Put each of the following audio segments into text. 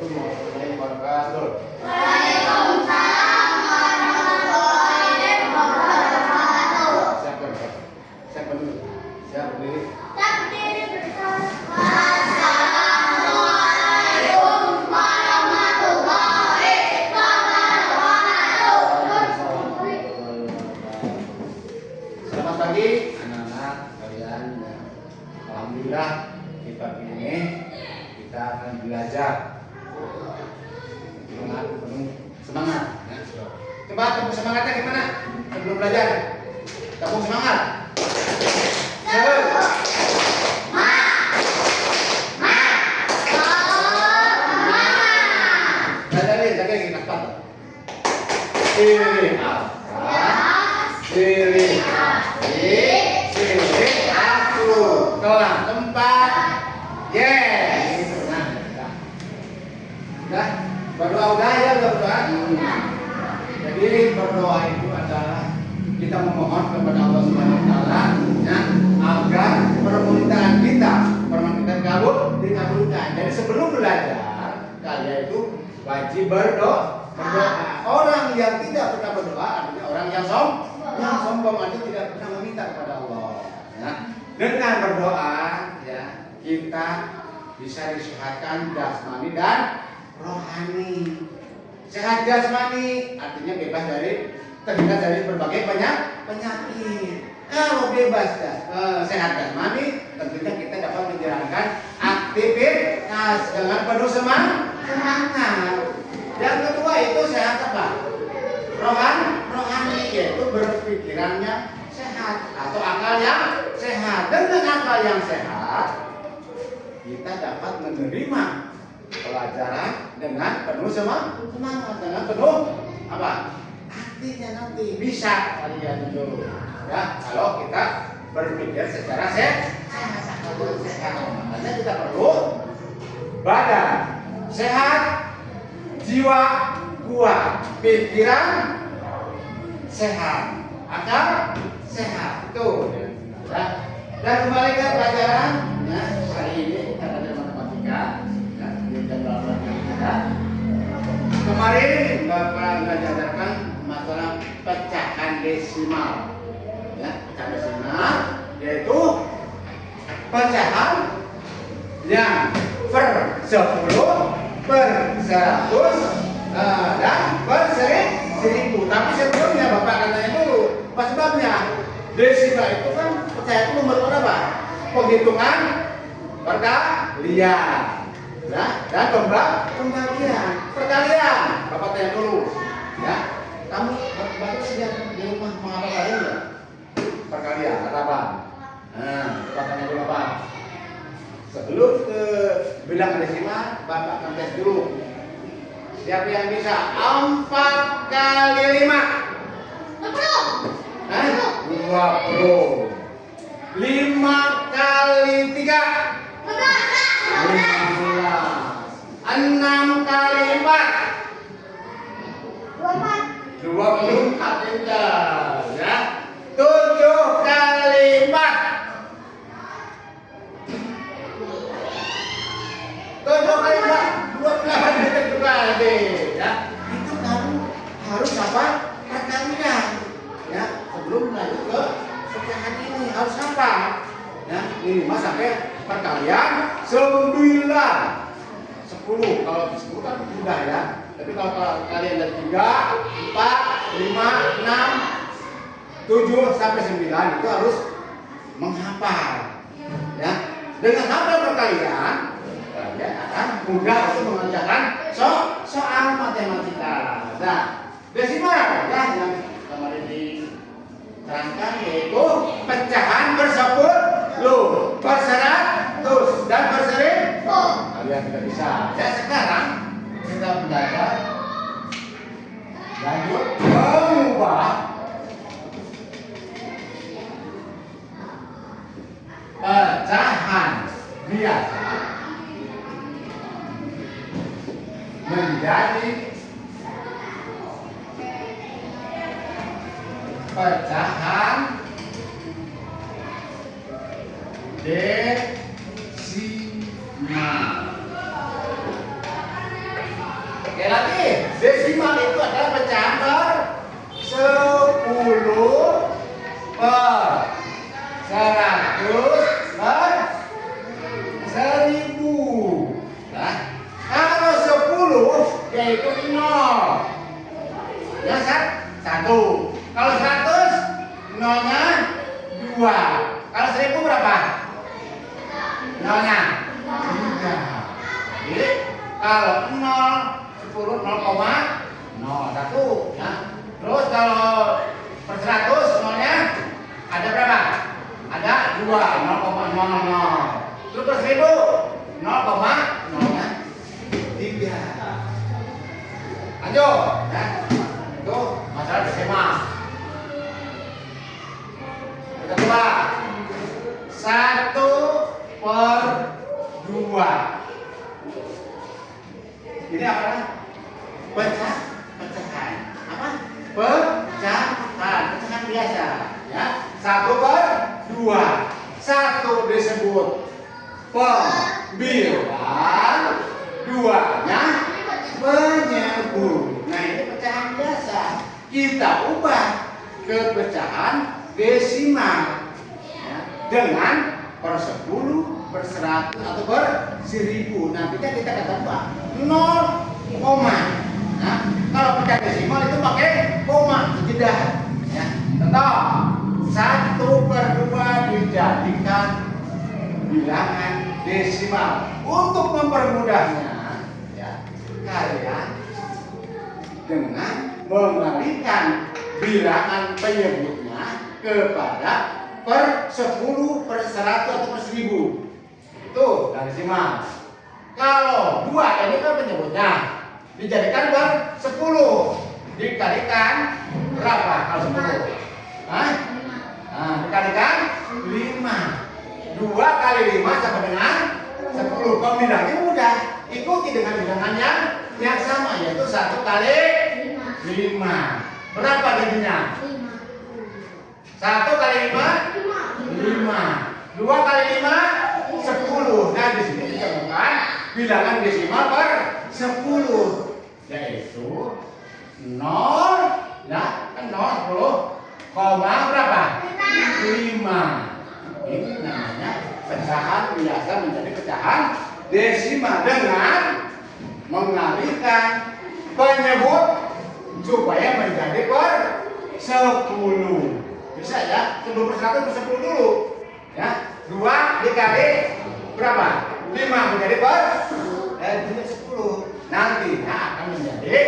Assalamualaikum warahmatullahi wabarakatuh. Waalaikumsalam warahmatullahi wabarakatuh. Siap dulu. Siap berdiri. Siap berdiri bersama. Assalamualaikum warahmatullahi wabarakatuh. Selamat pagi anak-anak kalian. Alhamdulillah di pagi ini kita akan belajar dengan penuh semangat. Coba tepuk semangatnya gimana sebelum belajar? Tepuk semangat. Siri aku telah tempat gitu. Nah, berdoa udah ya berdoa. Jadi berdoa itu adalah kita memohon kepada Allah Subhanahu Wa Taala ya, agar permintaan kita dikabulkan. Jadi sebelum belajar kalian itu wajib berdoa. Orang yang tidak pernah berdoa artinya orang yang sombong artinya tidak pernah meminta kepada Allah. Ya. Dengan berdoa ya kita bisa disehatkan jasmani dan rohani. Sehat jasmani artinya bebas terhindar dari berbagai penyakit. Kalau bebas sehat jasmani tentunya kita dapat menjalankan aktivitas dengan penuh semangat. Yang kedua itu sehat apa? Rohani yaitu berpikirannya sehat atau akal yang sehat. Dengan akal yang sehat kita dapat menerima pelajaran dengan penuh semangat, dengan penuh apa? Artinya nanti bisa kalian itu ya kalau kita berpikir secara sehat. Makanya kita perlu badan sehat, jiwa kuat, pikiran sehat, akal sehat. Itu ya. Dan kembali ke pelajaran ya, hari ini kita belajar matematika ya, di jadwal kita. Kemarin Bapak mengajarkan masalah pecahan desimal ya, pecahan desimal yaitu pecahan yang per 10, per 100 dan per 1000. Tapi sebelumnya Bapak katanya dulu pas sebabnya desimal itu kan pecahan itu nomor berapa? Penghitungan perkalian ya, dan pembagian perkalian. Bapak tanya dulu ya, kamu baru sejak di rumah mau apa lain ya? Perkalian apa? Bapak tanya dulu Bapak. Sebelum ke bilang desimal, Bapak akan tes dulu. Siapa yang bisa 4 kali 5? 20. 5 kali 3? 15. 6 kali 4? 24. Pintar ya. 7 kali 4? 7 kali 4? 28 juga ya. Itu kamu harus apa? Perkalian ya. Sebelum lanjut ke pecahan ini harus apa? Ya, minimal sampai perkalian 9. 10 kalau 10 kan mudah ya. Tapi kalau kalian dari 3, 4, 5, 6, 7 sampai 9 itu harus menghafal. Ya. Dengan hafal perkalian kalian akan mudah untuk mengerjakan soal matematika. Nah, desimal ya yang kemarin diterangkan yaitu pecahan per 10, per 100 dan per 1000. Kalian tidak bisa. Ya sekarang kita belajar lanjut mengubah pecahan biasa menjadi pecahan desimal. Kalau 0, 10, 0,01 ya. Terus kalau per 100 nolnya ada berapa? Ada 2, 0,00. Terus per 1000 0,03. Lanjut ya. Itu masalah desimal. Kita coba 1/2. Ini apa? Pecahan. Apa? Pecahan biasa. Ya. 1/2. 1 disebut pembilang, 2-nya penyebut. Nah ini pecahan biasa. Kita ubah ke pecahan desimal ya, dengan per 10, per 100 atau per 1000. Nanti kan kita kata 0, nah, kalau pecahan desimal itu pakai koma jeda ya. Contoh 1/2 dijadikan bilangan desimal. Untuk mempermudahnya ya, kalian dengan mengalihkan bilangan penyebutnya kepada per 10, per 100 atau per 1000. Itu dari desimal. Kalau 2 ini kan penyebutnya dijadikan per 10 dikalikan berapa kalau 10? Hah? Nah, dikalikan 5. 2 kali 5 sama dengan 10. Pembilangnya mudah. Ikuti dengan bilangan yang sama, yaitu 1 kali 5. Berapa jadinya? 1 kali 5? 5. 2 kali 5? 10. Nah, di sini ditemukan bilangan desimal per 10, yaitu 0 ya, kan 0, 10, koma berapa? 5. Ini namanya pecahan biasa menjadi pecahan desimal dengan mengalihkan penyebut supaya menjadi per 10. Bisa ya, 10 per 100 per 10 dulu ya. 2 dikali berapa? 5 menjadi per 10. Nantinya akan menjadi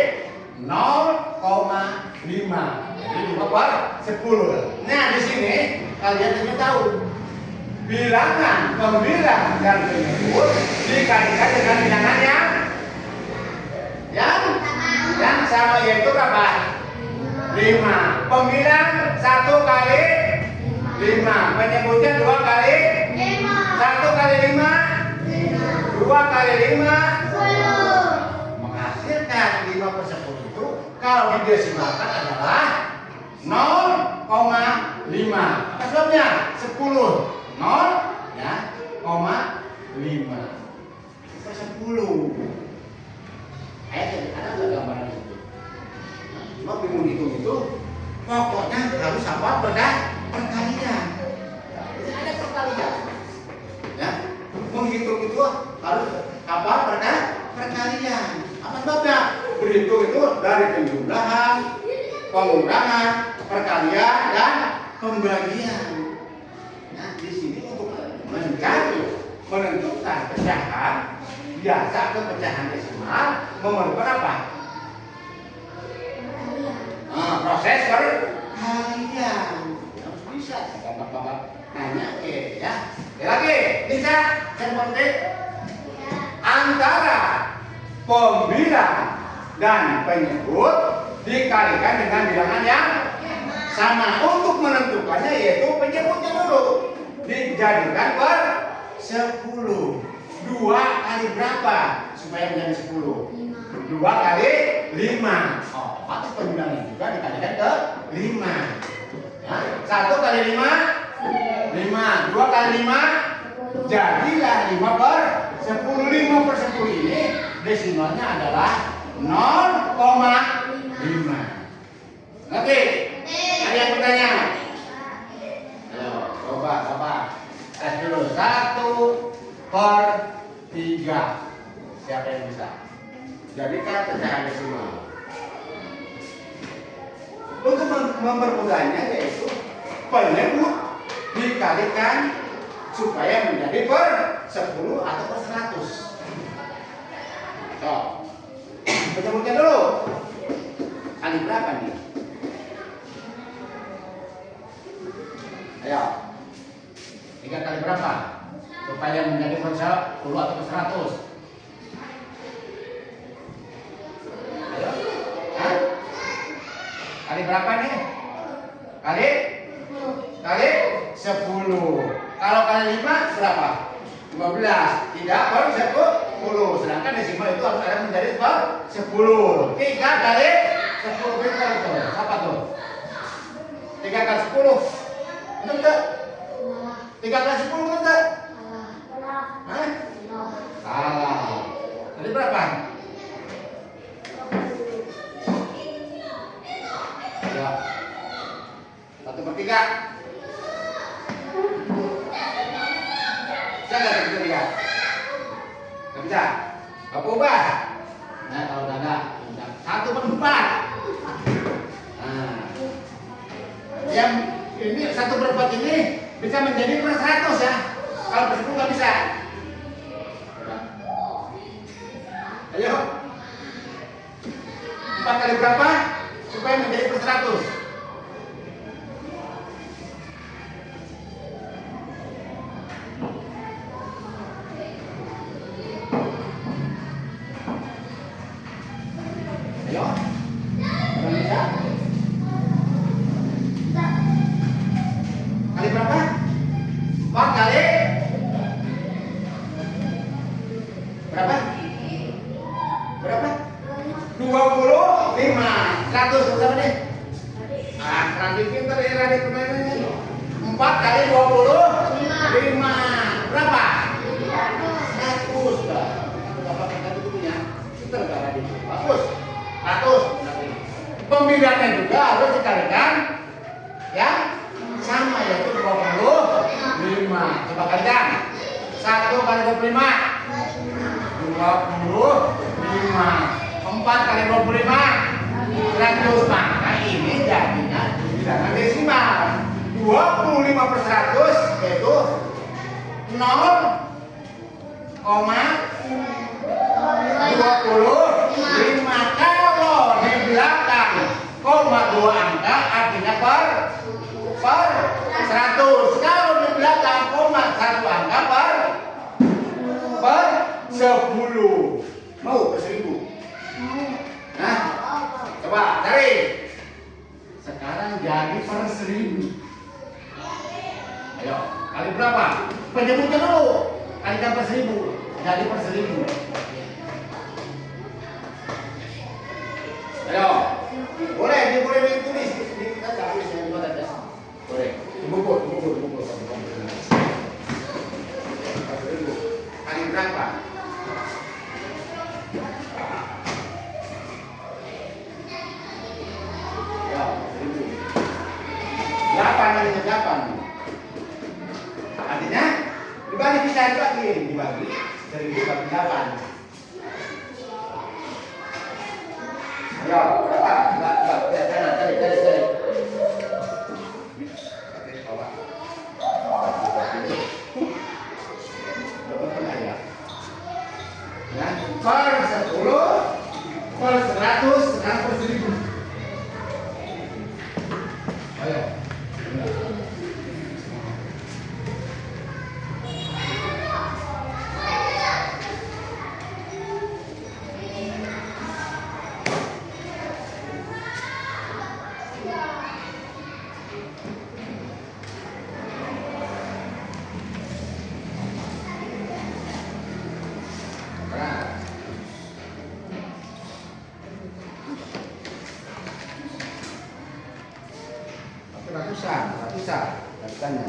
0,5. Jadi 5 per 10. Nah, di sini kalian ingin tahu bilangan pembilang dan penyebut dikalikan dengan bilangan yang sama, yaitu berapa? 5. Pembilang 1 kali 5, penyebutnya 2 kali 1 kali 5, 2 kali 5, 10. Menghasilkan 5 per 10 itu kalau didesimalkan adalah 0,5. Apa sebabnya? 10 0 ya, 0,5 per 10. Ada nggak gambaran itu? Cuma bingung hitung itu, pokoknya harus apa? Perkalian. Ada perkalian. Ya, menghitung itu harus apa? Perkalian. Apa sebabnya? Berhitung itu dari penjumlahan, pengurangan, perkalian, dan pembagian. Nah, di sini untuk menentukan pecahan biasa ke pecahan desimal memerlukan apa? Proses perkalian. Harus bisa. Bapak-bapak tanya ya. Lagi bisa seperti antara pembilang dan penyebut dikalikan dengan bilangan yang sama. Untuk menentukannya yaitu penyebutnya dulu dijadikan per 10. 2 kali berapa supaya menjadi 10? 2 kali 5. Oh, atau pembilangnya juga dikalikan ke 5. Ya, 1 kali 5, 5. 2 kali 5, jadilah 5 per 10. 5 per 10 ini desimalnya adalah 0,5. Oke, ada yang bertanya? Ayo, coba. Tes dulu. 1/3. Siapa yang bisa? Jadikan pecahan desimal. Untuk mempermudahnya yaitu penyebut dikalikan supaya menjadi per 10 atau per 100. Yo. Penyebutnya dulu. Kali berapa nih? Ayo. 3 kali berapa? Supaya menjadi per 10 atau per 100. Ayo. Hah? Kali berapa nih? Kali 10. Kalau kali 5 berapa? 15. Tidak per 10. Sedangkan desimal itu harus ada menjadi per 10. 3 kali 10 pintar itu. Apa tuh? 3 kali 10. Betul enggak? 3 kali 10 betul enggak? Hah? Salah. Tadi berapa? Ya. 1/3. Bisa nggak 1/3? Nggak bisa. Apa ubah? Nah kalau udah ada 1/4. Nah, yang ini 1/4 ini bisa menjadi per 100 ya. Kalau per 10 nggak bisa. Ayo. 4 kali berapa supaya menjadi per 100? Ayo. Nggak bisa? Kali berapa? 4 kali berapa? Berapa? 25. 100 berapa nih? Ah, Radit pintar ya Radit permainannya. 4 kali 25. Berapa? 100. Berapa tadi bukunya? Pintar enggak Radit? Bagus. 100 nanti. Pembinaannya juga harus dikalikan ya sama yaitu 25. Coba kalikan. 1 kali 25. 25. 4 kali 25. 100. Maka ini jadinya bilangan desimal. 25 per 100 yaitu 0,25. Kalau di belakang koma 2 angka artinya per 100. Kalau di belakang koma 1 angka per 10. Mau per 1000? Nah, coba cari. Sekarang jadi per 1000. Ayo, kali berapa? Penyebutnya dulu. Kalikan per 1000. Jadi per 1000. Ayo. Boleh ditulis. Kita tulis yang buat aja. Boleh. Buku. Kali berapa? Ya, 1000. 8 artinya dibagi bisa lagi dibagi 1000 bagi 8. Ayo, berapa? Cari. Oke, bawa. Nah, per 10, per 100, sekarang per 1000. Ayo. Ratusan kalikannya.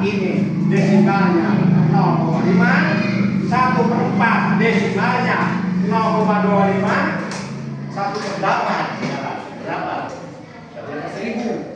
Ini desimalnya 0,5. 1/4 desimalnya 0,25. 1/8 berapa? 1000.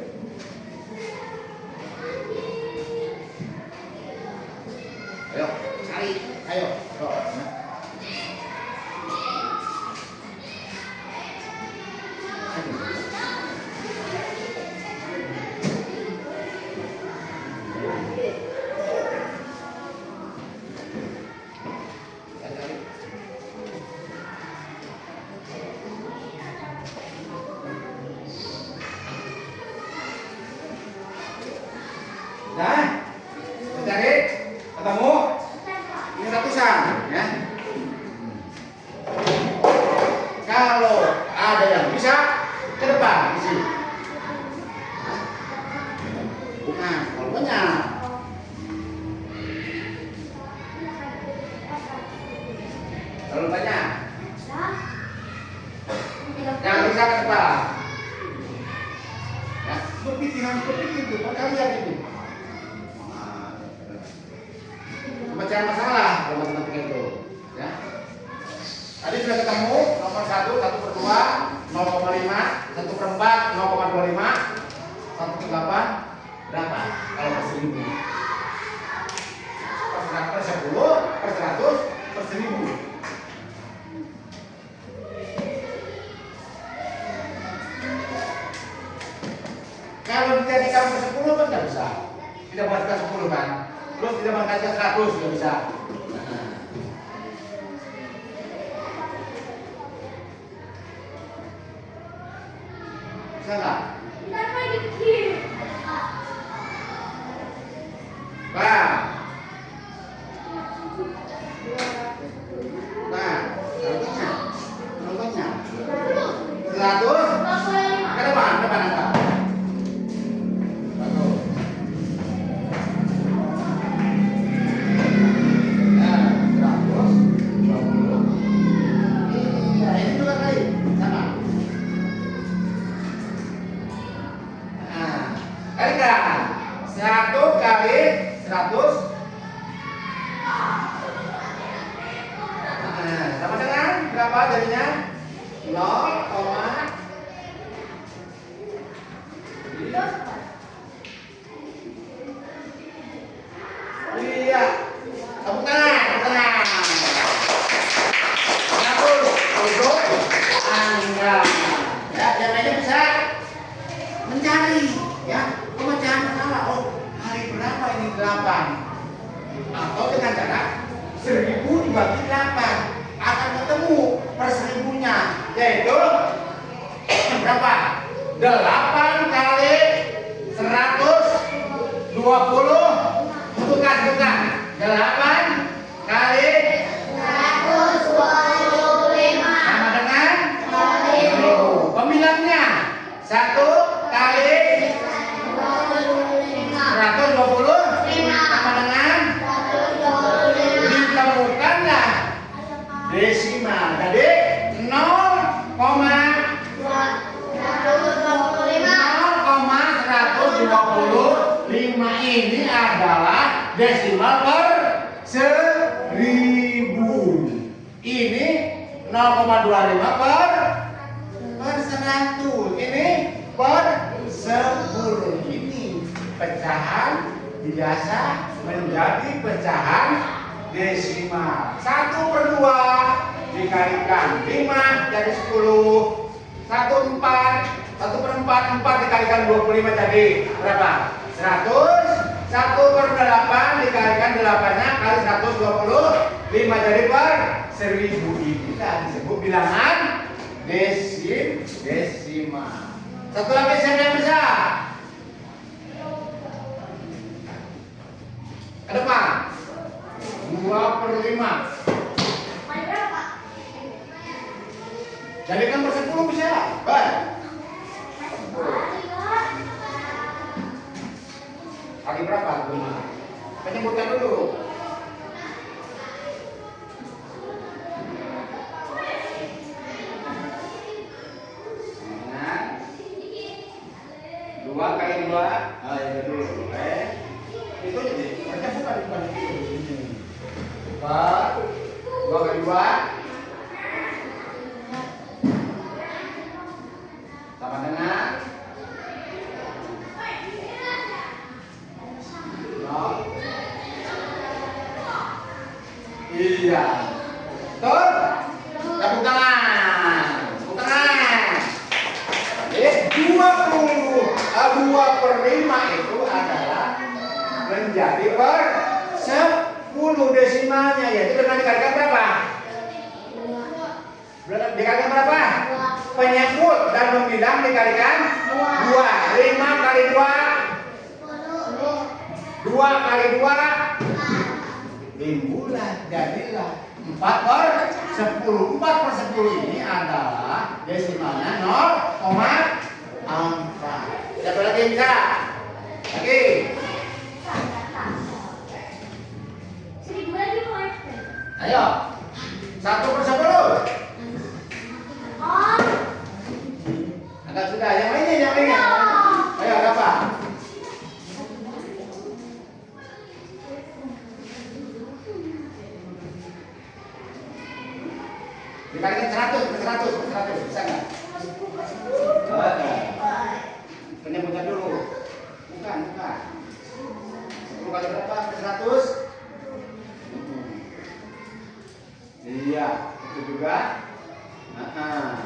Nah, kalau banyak. Terlalu banyak. Yang bisa apa? Ya, berpikir itu, kalian ini. Pemecahan masalah kalau matematika itu, ya. Tadi sudah ketemu nomor 1, 1/2, 0,5, 1/4, 0,25, 1/8, berapa? Kalau per 1000. Per 10, per 100, per 1000. Kalau dijadikan per 10 kan nggak bisa. Tidak buatkan 10 kan? Terus tidak buatkan 100 nggak bisa. Bisa nggak? Nah, contohnya 100 ke depan angka. Sama dengan berapa jadinya? 0, iya. Tepuk tangan. 100 untuk Anda. Ya, yang lainnya bisa mencari ya pemecahan masalah. Oh, hari berapa ini 8? Atau dengan cara 1000 dibagi 8 akan ketemu per 1000-nya, yaitu berapa? 8 kali 120. Bukan 8 kali 125 sama dengan 1000. pemilangnya 1 kali 120 sama dengan 125 ditemukanlah desimal. Jadi 0,125 ini adalah desimal per 1000. Ini 0,25 per 100. Ini per 10. Ini pecahan biasa menjadi pecahan desimal. 1/2 dikalikan 5 jadi 10. 1/4 dikalikan 25 jadi berapa? 100. 1/8 dikalikan 8-nya kali 125 jadi per 1000. Inilah disebut bilangan desimal. Satu lagi siapa yang bisa? Ke depan. 2/5. Jadikan per 10 bisa. Baik. Kali berapa? Penyebutkan dulu. Nah, 2 kali 2. Ah, itu dulu. Itu jadi penyebutkan bukan itu. 2 kali 2 sama dengan 0. Iya. Betul? Tepuk tangan. Tepuk tangan. Jadi 2/5 itu adalah menjadi per 10 desimalnya, yaitu dengan dikalikan berapa? Dikalikan berapa? Penyebut dan pembilang dikalikan 2. 5 kali 2 2 kali 2 timbulah jadilah 4/10. 4/10 ini adalah desimalnya 0,4. Siapa lagi yang bisa? Lagi. 1000 lagi Pak. Ayo. 1/10. Oh. Angkat sudah. Yang lainnya. Ayo, berapa? Dibalikin 100 bisa nggak? Penyebutnya dulu. Bukan. 10 kali berapa? 100? Iya, itu juga. Dengan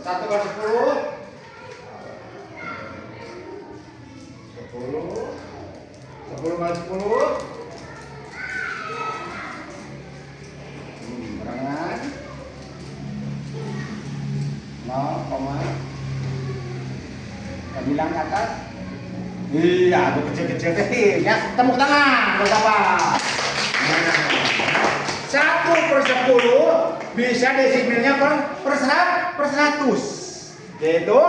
1 kali 10. 10 kali 10. Barengan 0, kita bilang ke atas. Iya, itu kecil-kecil ya. Tepuk tangan buat apa? 1/10 bisa desimalnya per 100. Yaitu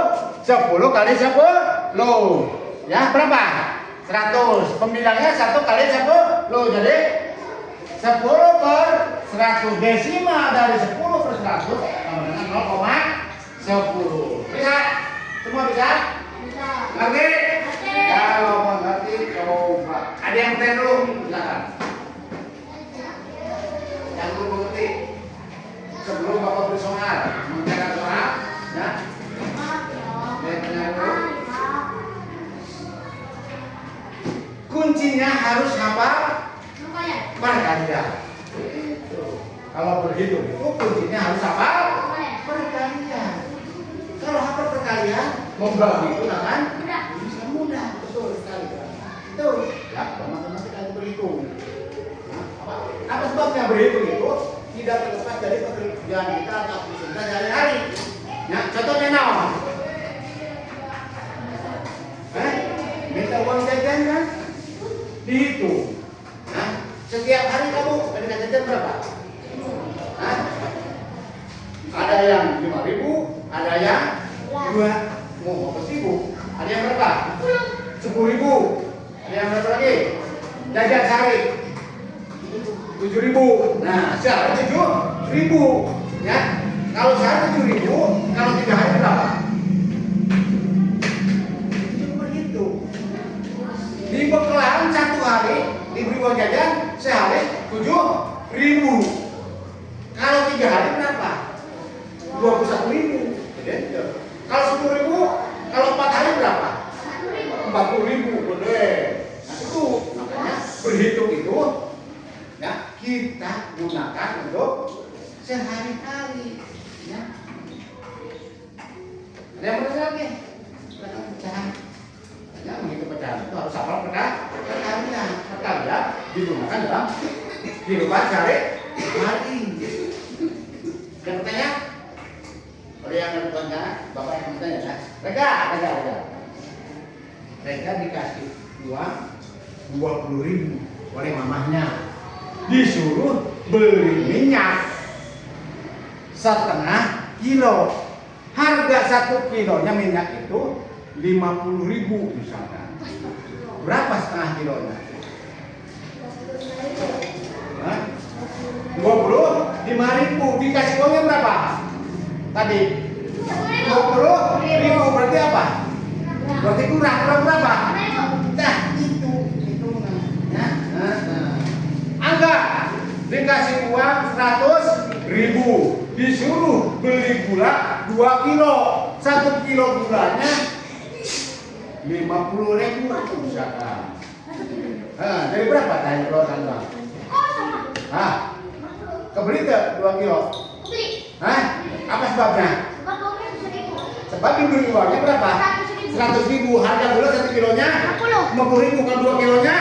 10 kali 10. Ya, berapa? 100. Pembilangnya 1 kali 10. Jadi 10/100. Desimal dari 10/100 sama dengan 0,10. Bisa? Semua bisa? Bisa. Ngerti? Ngerti. Kalau mau ngerti, coba. Ada yang bertanya dulu? Silakan. Yang belum mengerti, sebelum Bapak beri soal, mengerjakan soal, ya. Lihatnya dulu. Kuncinya harus hafal perkalian. Kalau berhitung itu kuncinya harus hafal perkalian. Kalau hafal perkalian, membagi itu kan bisa mudah, betul sekali. Itu ya, teman-teman kita berhitung. Apa sebabnya berhitung itu tidak terlepas dari pekerjaan kita atau aktivitas kita sehari-hari. Ya, contohnya naon? Minta uang jajan kan? Dihitung. Setiap hari kamu minta jajan berapa? Ada yang 5.000, ada yang 2.000. Ada yang berapa? 10.000. Ada yang berapa lagi? Jajan sehari 7.000. Nah, sehari 7.000. Ya, kalau sehari 7.000, kalau 3 hari berapa? Itu berhitung. Di bekalan 1 hari diberi uang jajan sehari 7.000. Kalau 3 hari berapa? 21.000. Kalau 10.000, kalau 4 hari berapa? 40.000. Bener. Nah, itu makanya berhitung itu ya kita gunakan untuk sehari-hari. Ya. Ada yang bertanya lagi? Pecahan. Ya, menghitung pecahan itu harus hafal perkalian. Perkalian digunakan dalam kehidupan sehari-hari. Yang bertanya? Oleh yang bertanya, Bapak yang bertanya ya. Mereka dikasih uang 20.000 oleh mamahnya. Disuruh beli minyak 1/2 kilo. Harga 1 kilonya minyak itu 50.000 misalkan. Berapa 1/2 kilonya? 25.000. Dikasih uangnya berapa? Tadi 20.000 berarti apa? Berarti kurang berapa? Nah, itu ya. Anggap dikasih uang 100.000, disuruh beli gula 2 kilo. 1 kilo gulanya 50.000 misalkan. Dari berapa tadi kalau Anda? Kebeli tak 2 kilo? Beli. Apa sebabnya? Sebab dibeli uangnya berapa? 100.000. Harga gula 1 kilonya 50.000. Kalau 2 kilonya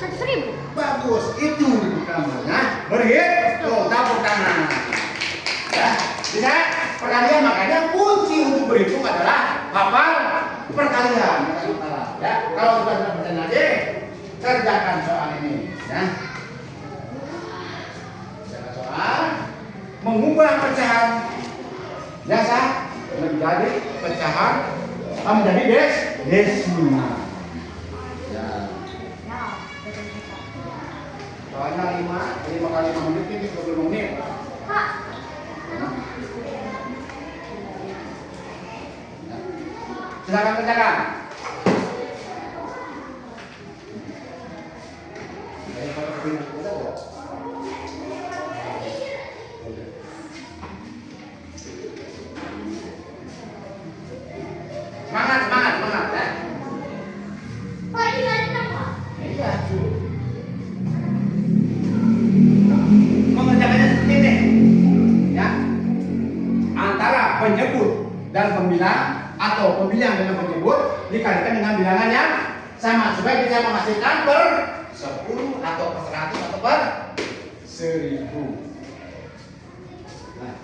100.000. bagus. Itu namanya berhitung. Tepuk tangan. Ya, bisa perkalian. Makanya kunci untuk berhitung adalah hafal perkalian. Ya, kalau sudah bertanya lagi, kerjakan soal ini. Ya. Kerjakan soal mengubah pecahan biasa menjadi pecahan menjadi desimal. Ya. Ya, betul bisa. Soalnya 5 kali 5 menit ini 20 menit. Kak. Silakan kerjakan. Semangat ya. Pak, ini ada apa? Iya, mengerjakannya seperti ini, ya. Antara penyebut dan pembilang atau pembilang dengan penyebut dikalikan dengan bilangan yang sama supaya bisa menghasilkan per 10 atau per 100 atau per 1000. Nah.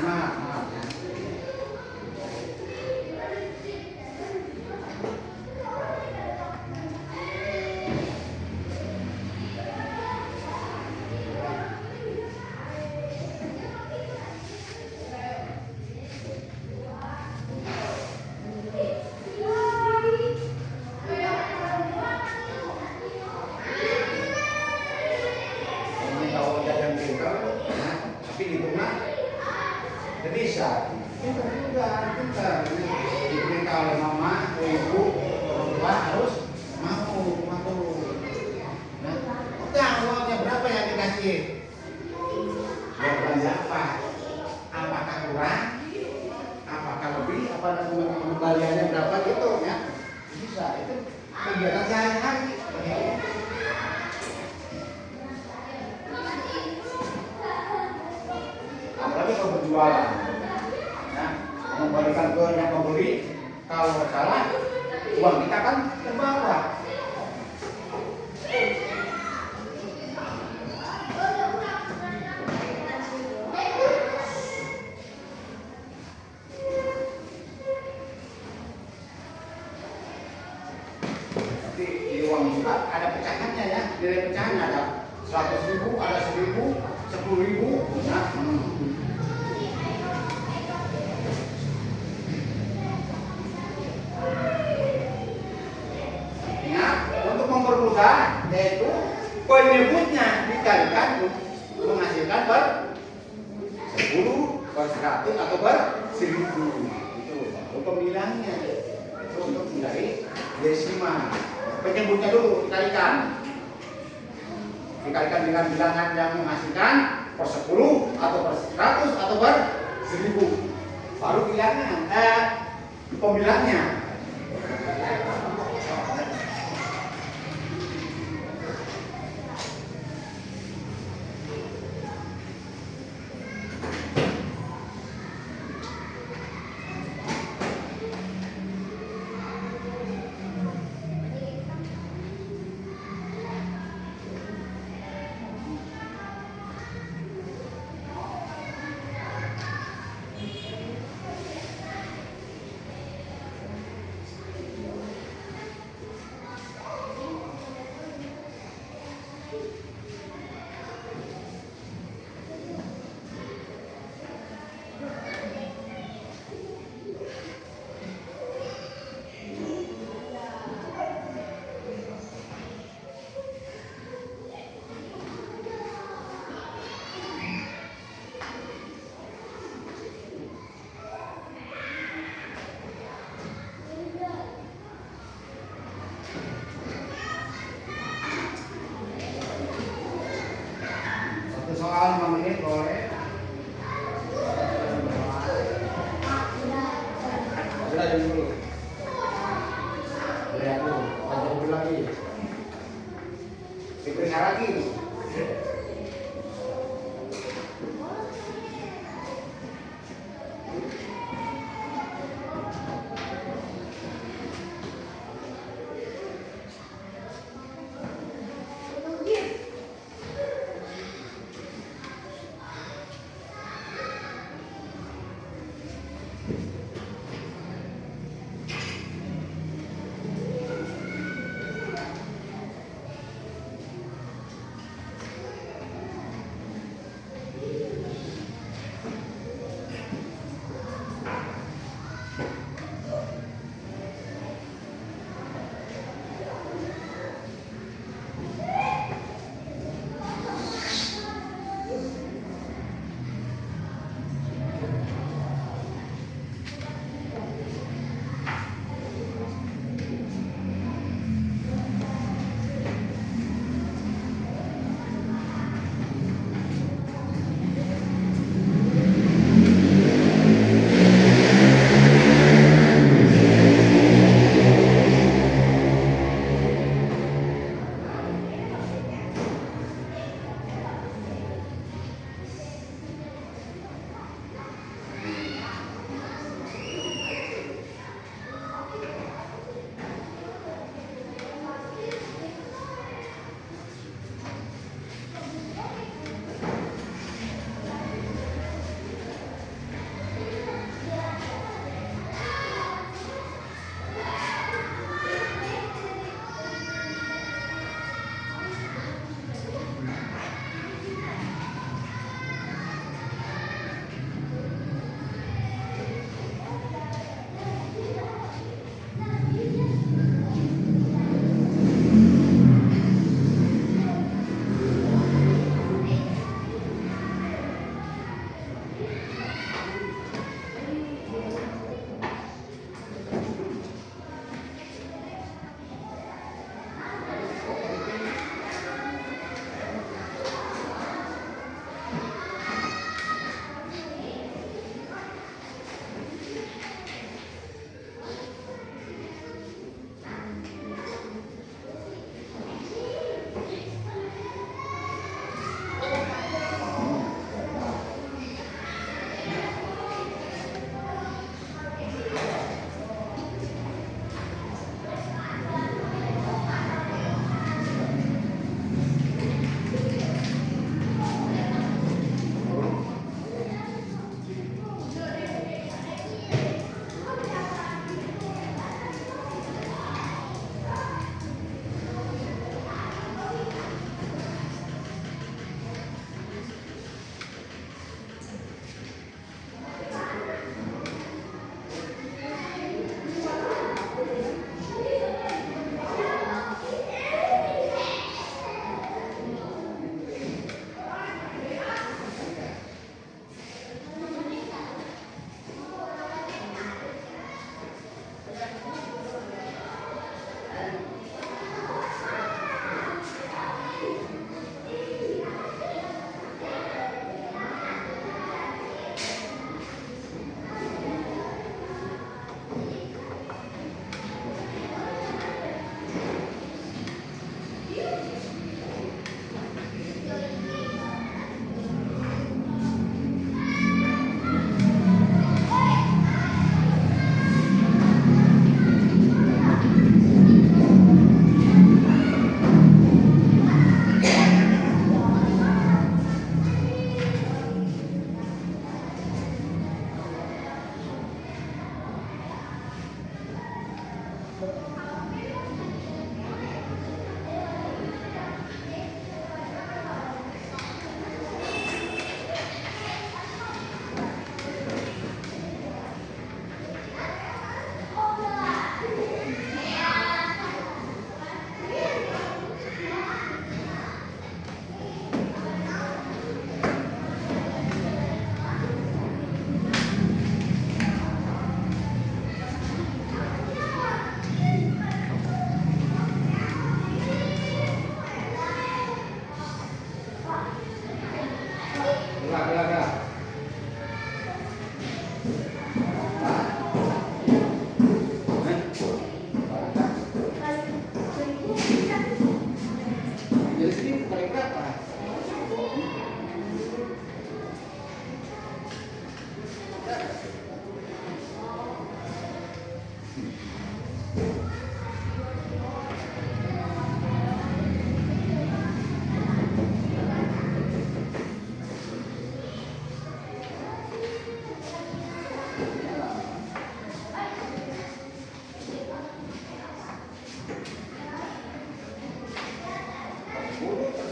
Semangat ya. Ini kalau jajan pintar, ya, tapi di rumah tidak bisa. Pintar juga, pintar. Diperintah oleh mama, oleh ibu, orang tua harus mau. Nah, utang uangnya berapa yang dikasih? Ya belanja apa? Apakah kurang? Apakah lebih? Apa kembaliannya berapa gitu ya? Bisa. Itu kegiatan sehari-hari. Apalagi kalau berjualan, ya, mengembalikan ke yang membeli, kalau salah uang kita kan terbawa. Nanti di uang juga ada pecahannya ya, nilai pecahannya ada 100.000, ada 1.000, 10.000, ya. Ingat, untuk mempermudah yaitu penyebutnya dikalikan menghasilkan per 10, per 100 atau per 1000. Itu baru pembilangnya. Itu untuk mencari desimal. Penyebutnya dulu dikalikan dengan bilangan yang menghasilkan per 10 atau per 100 atau per 1000. Baru pembilangnya. Satu soal 5 menit boleh. Udah dulu. Lihat dulu, panjang dulu lagi. Diperiksa lagi.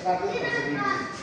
100/1000.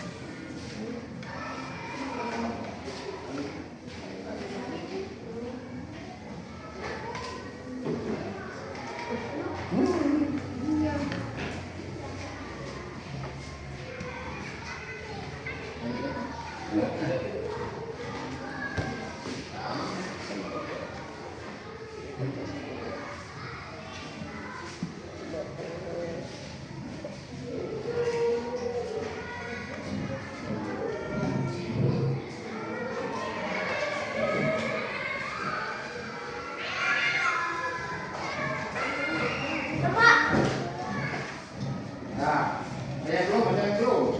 Nah, bayar dulu.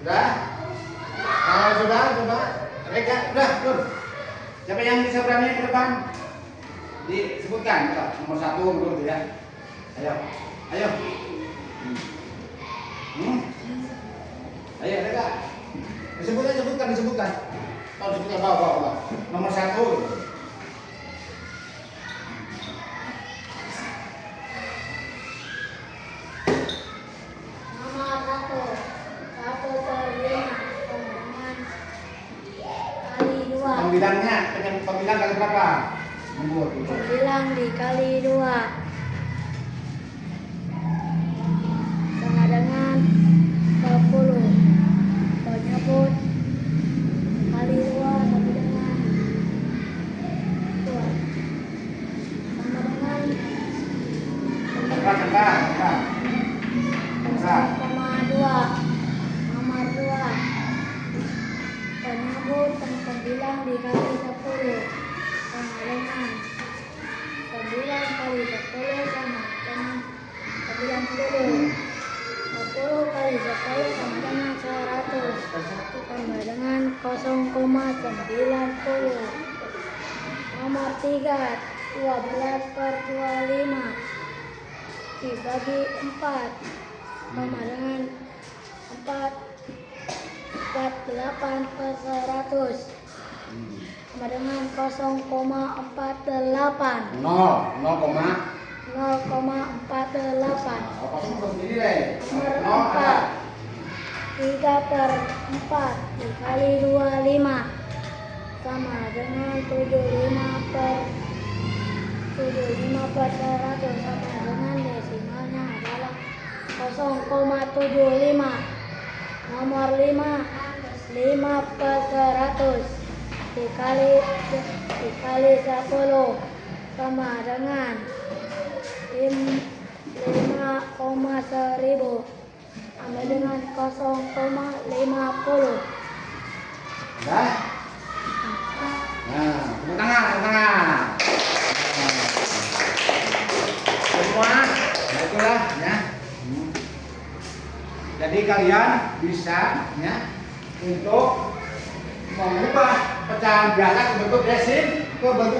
Sudah? Kalau sudah, coba. Reka, udah, tur. Siapa yang bisa berani ke depan? Disebutkan, nomor 1, nomor 2 ya. Ayo, ayo. Ayo, Reka. Disebutkan. Oh, disebutkan, bawa. Nomor 1. Pembilang kali berapa? Pembilang dikali 2 sama dengan 20. Penyebut kali 2 sama dengan 2 sama dengan 9,2 nomor 2. Penyebut dan pembilang dikali 10 sama dengan 9 kali 10 sama dengan 90. 10 kali 10 sama dengan 100 sama dengan 0,90. Nomor 3, 12/25 dibagi 4 sama dengan 48/100 sama dengan 0,48. 0,48. Nomor 4, 3/4 dikali 25 sama dengan 75 per 100 sama dengan desimalnya adalah 0,75. Nomor 5 per 100 dikali 10 sama dengan 5,1000 sama dengan 0,50. Udah? Nah, tepuk tangan, tepuk tangan. Semua, ya itulah ya. Jadi kalian bisa ya untuk mengubah pecahan biasa ke bentuk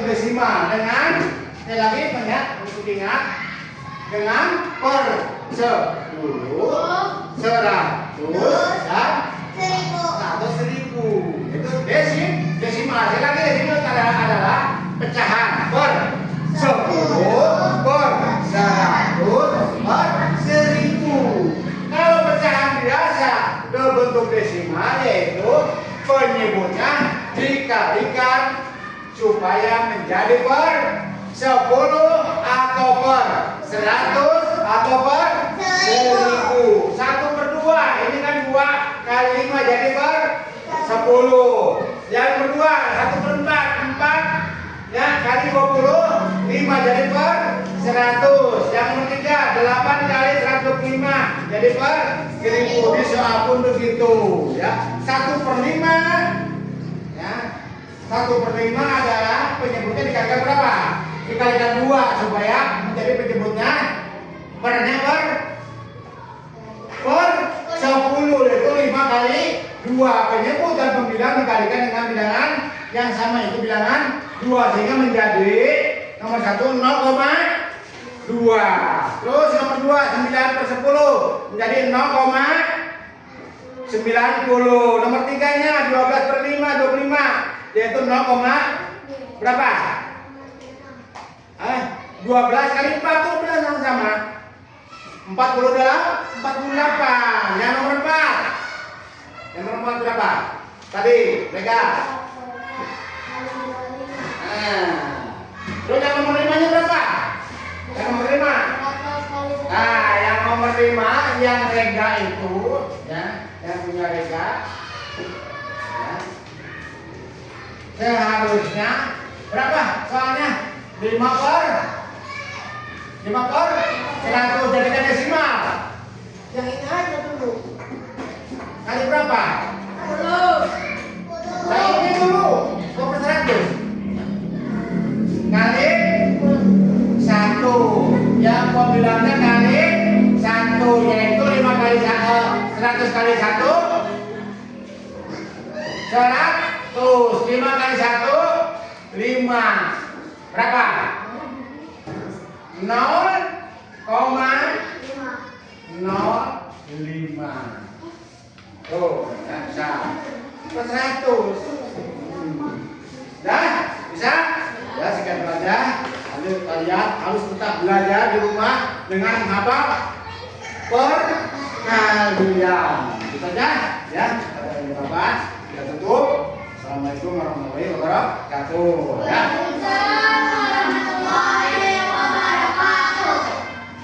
desimal dengan sekali lagi banyak untuk ingat dengan per 10, 100 dan 1000. Itu desimal. Sekali lagi desimal adalah pecahan per 10, per 100, per 1000. Kalau pecahan biasa berbentuk desimal yaitu penyebutnya dikalikan supaya menjadi per 10 atau per 100 atau per 1000. 1/2 ini kan 2 kali 5 jadi per 10. Yang kedua 1/4 4 ya kali 20 5 jadi per 100. Yang ketiga 8 kali 105 jadi per 1000. Di soal pun begitu ya. 1/5 ya. 1/5 adalah penyebutnya dikalikan berapa? Dikalikan 2 supaya menjadi penyebutnya pernya per 10, yaitu 5 kali 2. Penyebut dan pembilang dikalikan dengan bilangan yang sama, itu bilangan 2 sehingga menjadi nomor 1 0,2. Terus nomor 2 9/10 menjadi 0,90. Nomor 3-nya 12/5 25 yaitu 0, berapa? 12 kali 4 itu benar sama 48. Yang nomor 4. Yang nomor 4 berapa? Tadi, mereka. Terus yang nomor 5-nya berapa? Yang nomor 5. Nah, yang nomor 5 yang rega itu ya, yang punya rega ya. Seharusnya berapa? Soalnya 5 per 100 jadikan desimal. Yang ini aja dulu. Kali berapa? 10. Nah ini dulu 2 per 100 kali 1. Yang pembilangnya kali 1 yaitu 5 kali 100 kali 1 100. 5 kali 1 5. Berapa? 0,05. Tuh, ya bisa. Per 100. Dah, bisa? Ya, sekian belajar. Lanjut kalian harus tetap belajar di rumah dengan menghafal perkalian. Itu saja ya. Kita tutup. Assalamualaikum warahmatullahi wabarakatuh. Ya.